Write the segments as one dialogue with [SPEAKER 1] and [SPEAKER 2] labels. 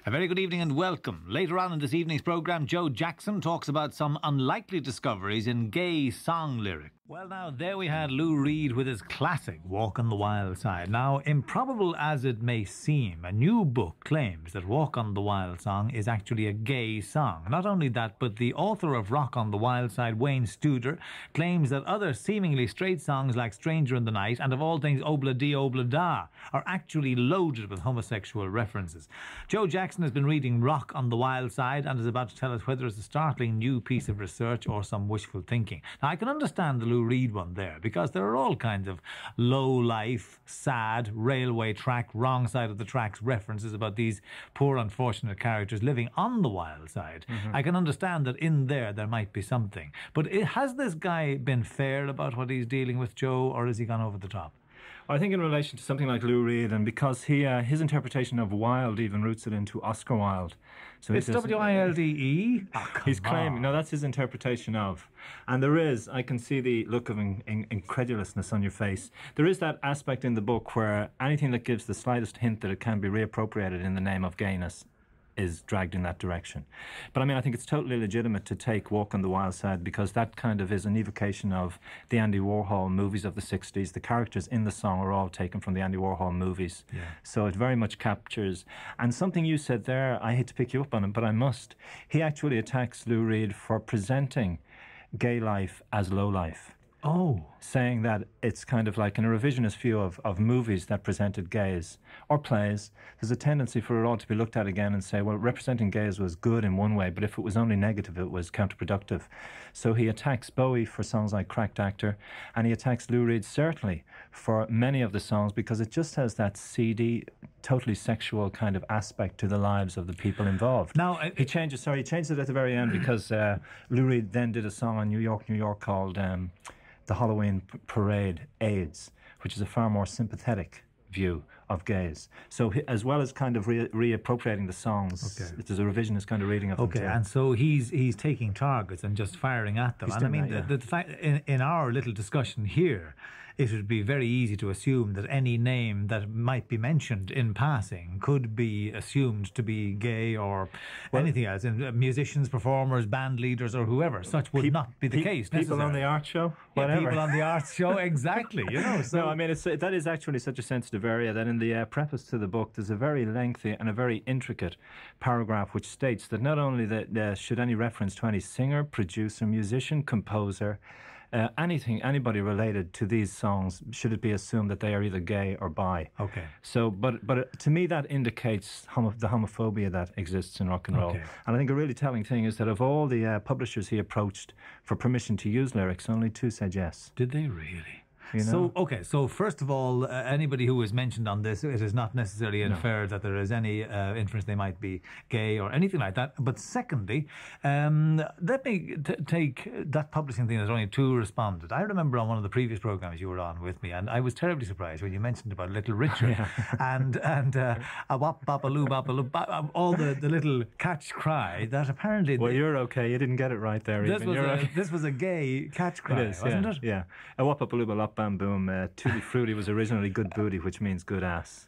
[SPEAKER 1] A very good evening and welcome. Later on in this evening's programme, Joe Jackson talks about some unlikely discoveries in gay song lyrics. Well, now, there we had Lou Reed with his classic Walk on the Wild Side. Now, improbable as it may seem, a new book claims that Walk on the Wild Song is actually a gay song. Not only that, but the author of Rock on the Wild Side, Wayne Studer, claims that other seemingly straight songs like Stranger in the Night and of all things Obla Di Obla Da are actually loaded with homosexual references. Joe Jackson has been reading Rock on the Wild Side and is about to tell us whether it's a startling new piece of research or some wishful thinking. Now, I can understand the Lou Reed one there, because there are all kinds of low-life, sad, railway track, wrong side of the tracks references about these poor unfortunate characters living on the wild side. I can understand that in there might be something. But has this guy been fair about what he's dealing with, Joe, or has he gone over the top?
[SPEAKER 2] I think in relation to something like Lou Reed, and because his interpretation of Wilde even roots it into Oscar Wilde. So
[SPEAKER 1] it's W-I-L-D-E?
[SPEAKER 2] Oh, he's claiming, no, that's his interpretation of. And there is, I can see the look of incredulousness on your face. There is that aspect in the book where anything that gives the slightest hint that it can be reappropriated in the name of gayness is dragged in that direction. But I mean, I think it's totally legitimate to take Walk on the Wild Side, because that kind of is an evocation of the Andy Warhol movies of the 60s. The characters in the song are all taken from the Andy Warhol movies. Yeah. So it very much captures. And something you said there, I hate to pick you up on it, but I must. He actually attacks Lou Reed for presenting gay life as low life.
[SPEAKER 1] Oh.
[SPEAKER 2] Saying that it's kind of like in a revisionist view of movies that presented gays or plays, there's a tendency for it all to be looked at again and say, well, representing gays was good in one way, but if it was only negative, it was counterproductive. So he attacks Bowie for songs like Cracked Actor, and he attacks Lou Reed certainly for many of the songs, because it just has that seedy, totally sexual kind of aspect to the lives of the people involved.
[SPEAKER 1] Now,
[SPEAKER 2] he changed it at the very end, because Lou Reed then did a song on New York called The Halloween Parade AIDS, which is a far more sympathetic view of gays. So as well as kind of reappropriating the songs, there's a revisionist kind of reading of them too.
[SPEAKER 1] And so he's taking targets and just firing at them. And I mean, the fact in our little discussion here, it would be very easy to assume that any name that might be mentioned in passing could be assumed to be gay or anything else. And musicians, performers, band leaders, or whoever. Such would not be the case.
[SPEAKER 2] People on the art show, whatever.
[SPEAKER 1] People on the art show, exactly. You know. So
[SPEAKER 2] no, I mean, that is actually such a sensitive area that in the preface to the book, there's a very lengthy and a very intricate paragraph which states that not only that should any reference to any singer, producer, musician, composer, anybody related to these songs, should it be assumed that they are either gay or bi.
[SPEAKER 1] Okay.
[SPEAKER 2] So, but to me that indicates the homophobia that exists in rock and roll.
[SPEAKER 1] Okay.
[SPEAKER 2] And I think a really telling thing is that of all the publishers he approached for permission to use lyrics, only 2 said yes.
[SPEAKER 1] Did they really?
[SPEAKER 2] You know?
[SPEAKER 1] So first of all, anybody who is mentioned on this, it is not necessarily inferred that there is any inference they might be gay or anything like that. But secondly, let me take that publishing thing. There's only 2 responded. I remember on one of the previous programs you were on with me, and I was terribly surprised when you mentioned about Little Richard and a wop bopaloo bopaloo, all the little catch cry that apparently.
[SPEAKER 2] Well, you're okay. You didn't get it right there.
[SPEAKER 1] This was a gay catch cry, wasn't it?
[SPEAKER 2] Yeah. A wop bopaloo bop bam boom. Tutti frutti was originally good booty, which means good ass.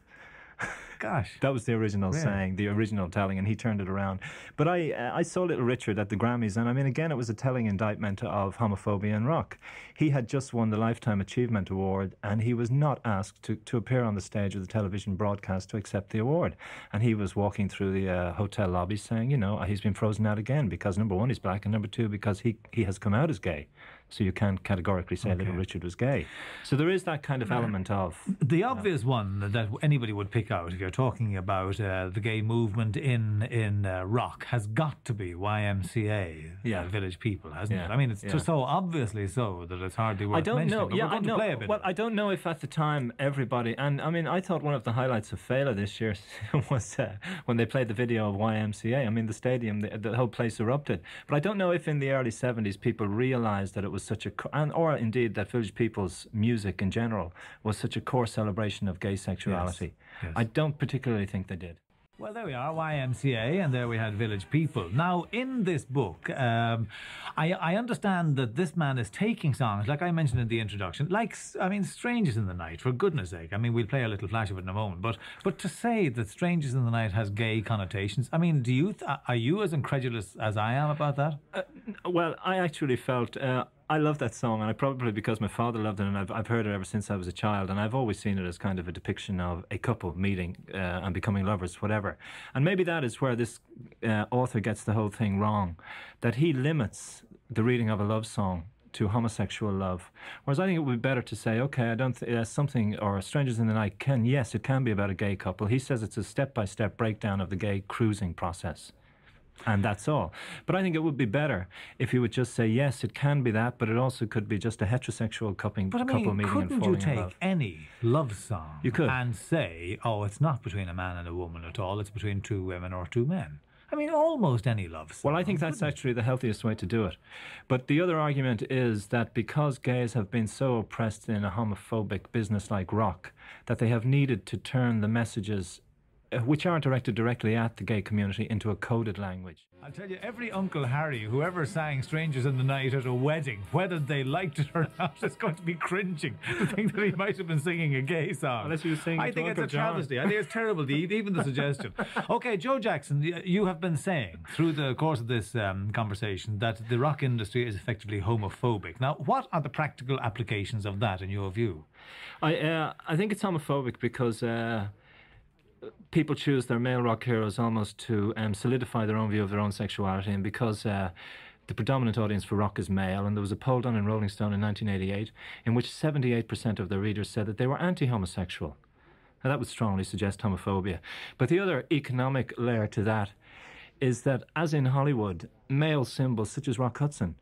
[SPEAKER 1] Gosh.
[SPEAKER 2] That was the original saying, the original telling, and he turned it around. But I saw Little Richard at the Grammys, and I mean, again, it was a telling indictment of homophobia in rock. He had just won the Lifetime Achievement Award, and he was not asked to appear on the stage of the television broadcast to accept the award. And he was walking through the hotel lobby saying, you know, he's been frozen out again because, number 1, he's black, and number 2, because he has come out as gay. So you can't categorically say Little Richard was gay. So there is that kind of element of...
[SPEAKER 1] The obvious one that anybody would pick out if you're talking about the gay movement in rock has got to be YMCA, Village People, hasn't it? I mean, it's just so obviously so that it's hardly worth mentioning.
[SPEAKER 2] I don't know. Well, I don't know if at the time everybody... And I mean, I thought one of the highlights of Fela this year was when they played the video of YMCA. I mean, the stadium, the whole place erupted. But I don't know if in the early 70s people realised that it was such or indeed that Village People's music in general was such a core celebration of gay sexuality.
[SPEAKER 1] Yes.
[SPEAKER 2] I don't particularly think they did.
[SPEAKER 1] Well, there we are, YMCA, and there we had Village People. Now, in this book, I understand that this man is taking songs, like I mentioned in the introduction, like, I mean, Strangers in the Night, for goodness sake. I mean, we'll play a little flash of it in a moment, but to say that Strangers in the Night has gay connotations, I mean, are you as incredulous as I am about that?
[SPEAKER 2] Well, I actually felt... I love that song, and I probably because my father loved it, and I've heard it ever since I was a child, and I've always seen it as kind of a depiction of a couple meeting and becoming lovers, whatever. And maybe that is where this author gets the whole thing wrong, that he limits the reading of a love song to homosexual love. Whereas I think it would be better to say, okay, I don't something, or Strangers in the Night yes, it can be about a gay couple. He says it's a step-by-step breakdown of the gay cruising process. And that's all. But I think it would be better if you would just say, yes, it can be that, but it also could be just a heterosexual couple meeting and falling in love.
[SPEAKER 1] Couldn't you take any love song
[SPEAKER 2] you
[SPEAKER 1] and say, oh, it's not between a man and a woman at all, it's between two women or two men? I mean, almost any love song.
[SPEAKER 2] Well, I think that's actually the healthiest way to do it. But the other argument is that because gays have been so oppressed in a homophobic business like rock, that they have needed to turn the messages which aren't directed directly at the gay community into a coded language.
[SPEAKER 1] I'll tell you, every Uncle Harry, whoever sang Strangers in the Night at a wedding, whether they liked it or not, is going to be cringing to think that he might have been singing a gay song.
[SPEAKER 2] Unless he was singing
[SPEAKER 1] I think it's
[SPEAKER 2] Uncle
[SPEAKER 1] a travesty.
[SPEAKER 2] John.
[SPEAKER 1] I think it's terrible, even the suggestion. Okay, Joe Jackson, you have been saying through the course of this conversation that the rock industry is effectively homophobic. Now, what are the practical applications of that in your view?
[SPEAKER 2] I think it's homophobic because... people choose their male rock heroes almost to solidify their own view of their own sexuality, and because the predominant audience for rock is male, and there was a poll done in Rolling Stone in 1988 in which 78% of their readers said that they were anti-homosexual. Now that would strongly suggest homophobia. But the other economic layer to that is that, as in Hollywood, male symbols such as Rock Hudson,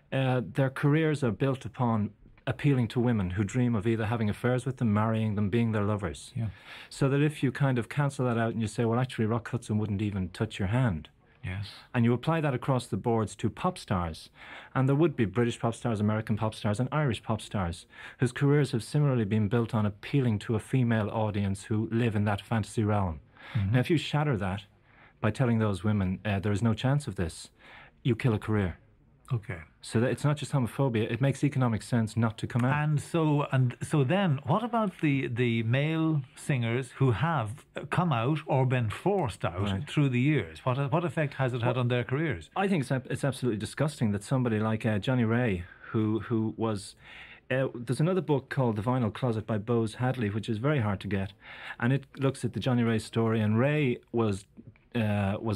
[SPEAKER 2] their careers are built upon appealing to women who dream of either having affairs with them, marrying them, being their lovers. Yeah. So that if you kind of cancel that out and you say, well, actually, Rock Hudson wouldn't even touch your hand.
[SPEAKER 1] Yes.
[SPEAKER 2] And you apply that across the boards to pop stars. And there would be British pop stars, American pop stars, and Irish pop stars whose careers have similarly been built on appealing to a female audience who live in that fantasy realm. Mm-hmm. Now, if you shatter that by telling those women there is no chance of this, you kill a career.
[SPEAKER 1] Okay.
[SPEAKER 2] So that it's not just homophobia, it makes economic sense not to come out.
[SPEAKER 1] And so then, what about the male singers who have come out or been forced out through the years? What effect has it had on their careers?
[SPEAKER 2] I think it's absolutely disgusting that somebody like Johnny Ray, who was... there's another book called The Vinyl Closet by Bose Hadley, which is very hard to get, and it looks at the Johnny Ray story, and Ray was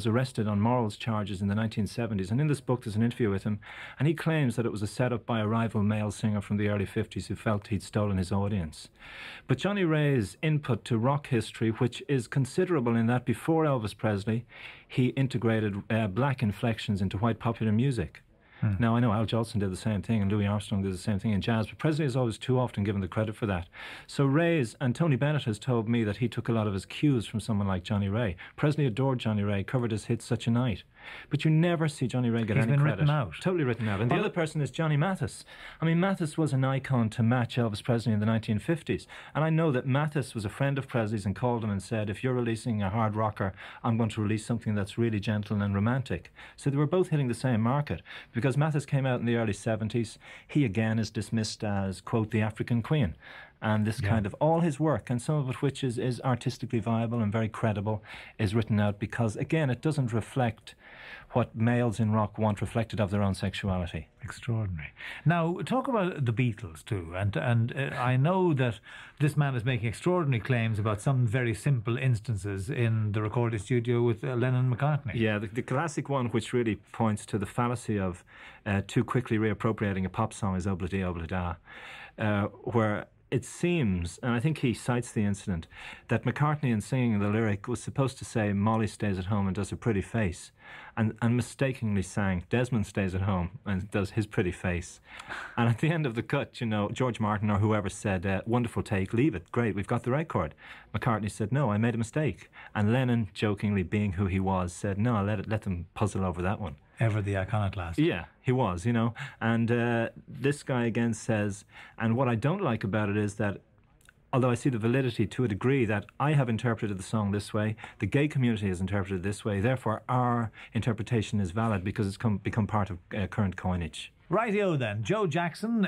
[SPEAKER 2] arrested on morals charges in the 1970s, and in this book there's an interview with him, and he claims that it was a setup by a rival male singer from the early 50s who felt he'd stolen his audience. But Johnny Ray's input to rock history, which is considerable in that before Elvis Presley, he integrated black inflections into white popular music. Now, I know Al Jolson did the same thing, and Louis Armstrong did the same thing in jazz, but Presley is always too often given the credit for that. So Ray's, and Tony Bennett has told me that he took a lot of his cues from someone like Johnny Ray. Presley adored Johnny Ray, covered his hit Such a Night. But you never see Johnny Ray get any credit.
[SPEAKER 1] He's been written out.
[SPEAKER 2] Totally written out. And the other person is Johnny Mathis. I mean, Mathis was an icon to match Elvis Presley in the 1950s. And I know that Mathis was a friend of Presley's and called him and said, if you're releasing a hard rocker, I'm going to release something that's really gentle and romantic. So they were both hitting the same market. Because Mathis came out in the early 70s, he again is dismissed as, quote, the African Queen. And this kind of, all his work, and some of it which is artistically viable and very credible, is written out because, again, it doesn't reflect what males in rock want reflected of their own sexuality.
[SPEAKER 1] Extraordinary. Now, talk about the Beatles too, and I know that this man is making extraordinary claims about some very simple instances in the recording studio with Lennon and McCartney.
[SPEAKER 2] Yeah, the classic one which really points to the fallacy of too quickly reappropriating a pop song is Obla Di Obla Da, where it seems, and I think he cites the incident, that McCartney in singing the lyric was supposed to say Molly stays at home and does a pretty face, and mistakenly sang Desmond stays at home and does his pretty face. And at the end of the cut, you know, George Martin or whoever said, wonderful take, leave it, great, we've got the record. McCartney said, no, I made a mistake. And Lennon, jokingly being who he was, said, no, let them puzzle over that one.
[SPEAKER 1] Ever the iconoclast.
[SPEAKER 2] Yeah, he was, you know. And this guy again says, and what I don't like about it is that although I see the validity to a degree that I have interpreted the song this way, the gay community has interpreted it this way, therefore our interpretation is valid because it's become part of current coinage.
[SPEAKER 1] Rightio then, Joe Jackson,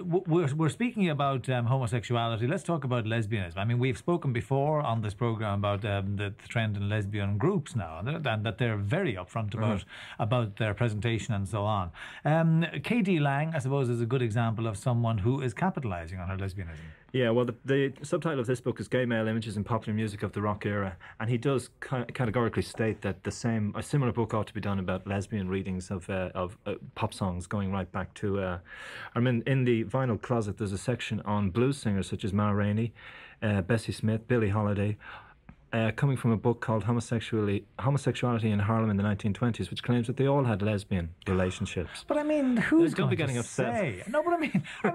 [SPEAKER 1] we're speaking about homosexuality. Let's talk about lesbianism. I mean, we've spoken before on this programme about the trend in lesbian groups now, and that they're very upfront about their presentation and so on. K.D. Lang, I suppose, is a good example of someone who is capitalising on her lesbianism.
[SPEAKER 2] Yeah, well, the subtitle of this book is Gay Male Images in Popular Music of the Rock Era, and he does categorically state that a similar book ought to be done about lesbian readings of pop songs going right back to... I mean, in the vinyl closet, there's a section on blues singers such as Ma Rainey, Bessie Smith, Billie Holiday, coming from a book called Homosexuality in Harlem in the 1920s, which claims that they all had lesbian relationships.
[SPEAKER 1] But I mean, who's going to
[SPEAKER 2] getting
[SPEAKER 1] say?
[SPEAKER 2] upset?
[SPEAKER 1] No, but I mean,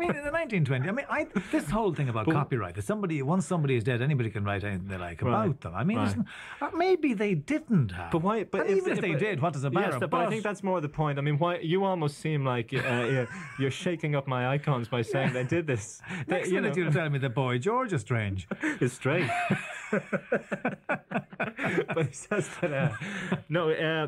[SPEAKER 1] in the 1920s, I mean, this whole thing about copyright, that once somebody is dead, anybody can write anything they like about them. I mean, maybe they didn't have.
[SPEAKER 2] But why? But
[SPEAKER 1] even if they did, what does it matter?
[SPEAKER 2] Yes, but I think that's more the point. I mean, why you almost seem like you're shaking up my icons by saying they did this.
[SPEAKER 1] Next minute you'll tell me the boy George is strange.
[SPEAKER 2] It's strange. But he says that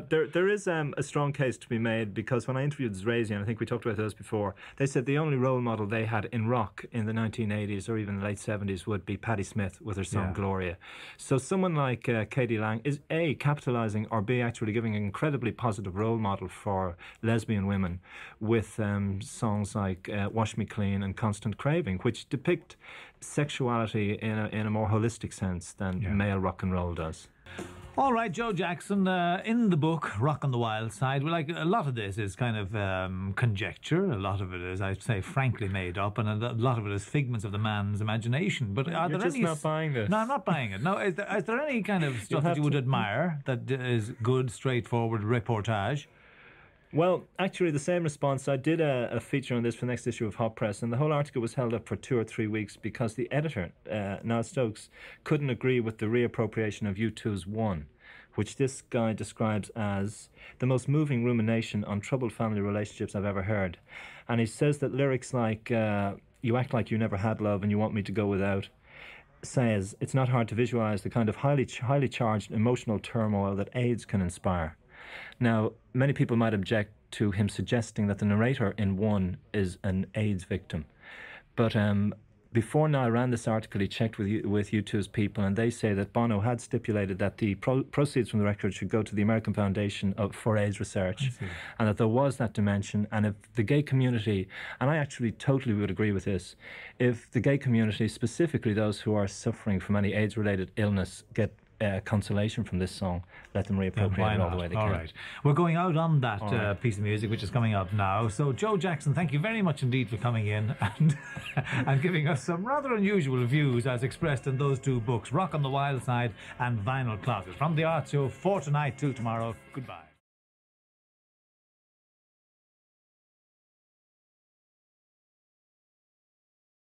[SPEAKER 2] there is a strong case to be made, because when I interviewed Zrazy, and I think we talked about those before, they said the only role model they had in rock in the 1980s or even the late 70s would be Patti Smith with her song Gloria. So someone like K.D. Lang is A, capitalising, or B, actually giving an incredibly positive role model for lesbian women with songs like Wash Me Clean and Constant Craving, which depict sexuality in a more holistic sense than male rock and roll does.
[SPEAKER 1] All right, Joe Jackson, in the book Rock on the Wild Side, a lot of this is kind of conjecture. A lot of it is, I'd say, frankly made up, and a lot of it is figments of the man's imagination. But
[SPEAKER 2] You're just not buying this.
[SPEAKER 1] No, I'm not buying it. No, is there any kind of stuff that you would admire that is good, straightforward reportage?
[SPEAKER 2] Well, actually, the same response. I did a feature on this for the next issue of Hot Press, and the whole article was held up for 2 or 3 weeks because the editor, Niall Stokes, couldn't agree with the reappropriation of U2's One, which this guy describes as the most moving rumination on troubled family relationships I've ever heard. And he says that lyrics like, you act like you never had love and you want me to go without, says it's not hard to visualise the kind of highly charged emotional turmoil that AIDS can inspire. Now, many people might object to him suggesting that the narrator in One is an AIDS victim. But before now I ran this article, he checked with U2's people, and they say that Bono had stipulated that the proceeds from the record should go to the American Foundation for AIDS Research, and that there was that dimension. And if the gay community, and I actually totally would agree with this, if the gay community, specifically those who are suffering from any AIDS-related illness, get consolation from this song, let them reappropriate it all the way they can.
[SPEAKER 1] All right. We're going out on that piece of music, which is coming up now. So, Joe Jackson, thank you very much indeed for coming in and giving us some rather unusual views as expressed in those two books, Rock on the Wild Side and Vinyl Closet. From the Art Show, for tonight till tomorrow, goodbye.